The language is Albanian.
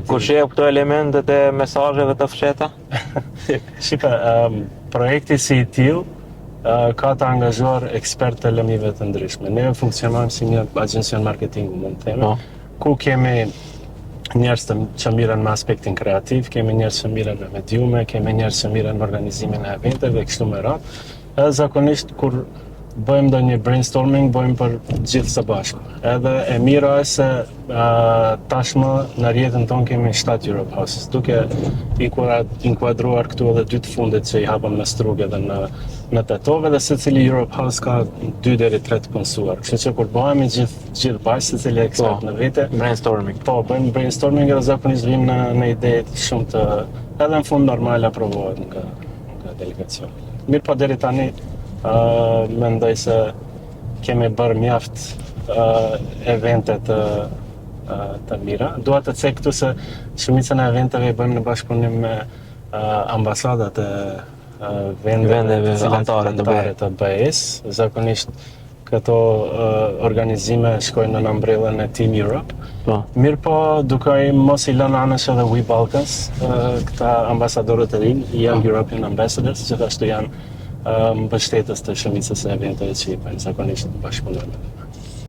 Kur shie këto elementet e mesazheve të fsheta? Shika, projekti si i tillë ka të angazhuar ekspertë të lëmive të ndryshme. Ne funksionojmë si një agjencion marketingu, mund të themi, ku kemi njerëz që mirën me aspektin kreativ, kemi njerëz që mirën me mediume, kemi njerëz që mirën me organizimin e eventeve, kështu me radhë. Edhe zakonisht kur bëjmë ndonjë brainstorming, bëjmë për gjithë së bashku. Edhe e mira është se tashmë në rrjetin tonë kemi 7 Europe Houses, duke inkuadruar këtu edhe 2 të fundit që i hapëm në Strugë edhe në Tetove, dhe secili Europe House ka 2 deri 3 të punësuar. Kështu që kur bëhemi gjithë bashkë, secili ekspert në vete, brainstorming. Po, bëjmë brainstorming edhe zakonisht vim në ide shumë të edhe në fund normal aprovohet nga delegacioni. Mirë, po deri tani mendoj se kemi bërë mjaft evente të mira. Dua të cek këtu se shumicën e eventeve i bëjmë në bashkëpunim me ambasadat e vendeve anëtare të BE-s. Zakonisht këto organizime shkojnë në umbrellën e Team Europe. Mirë, po duke mos i lënë anësh edhe We Balkans, këta ambasadorët e rinj, Young European Ambassadors, gjithashtu janë mbështetës të shumicës e eventeve që i bëjmë, zakonisht bashkëpunojmë.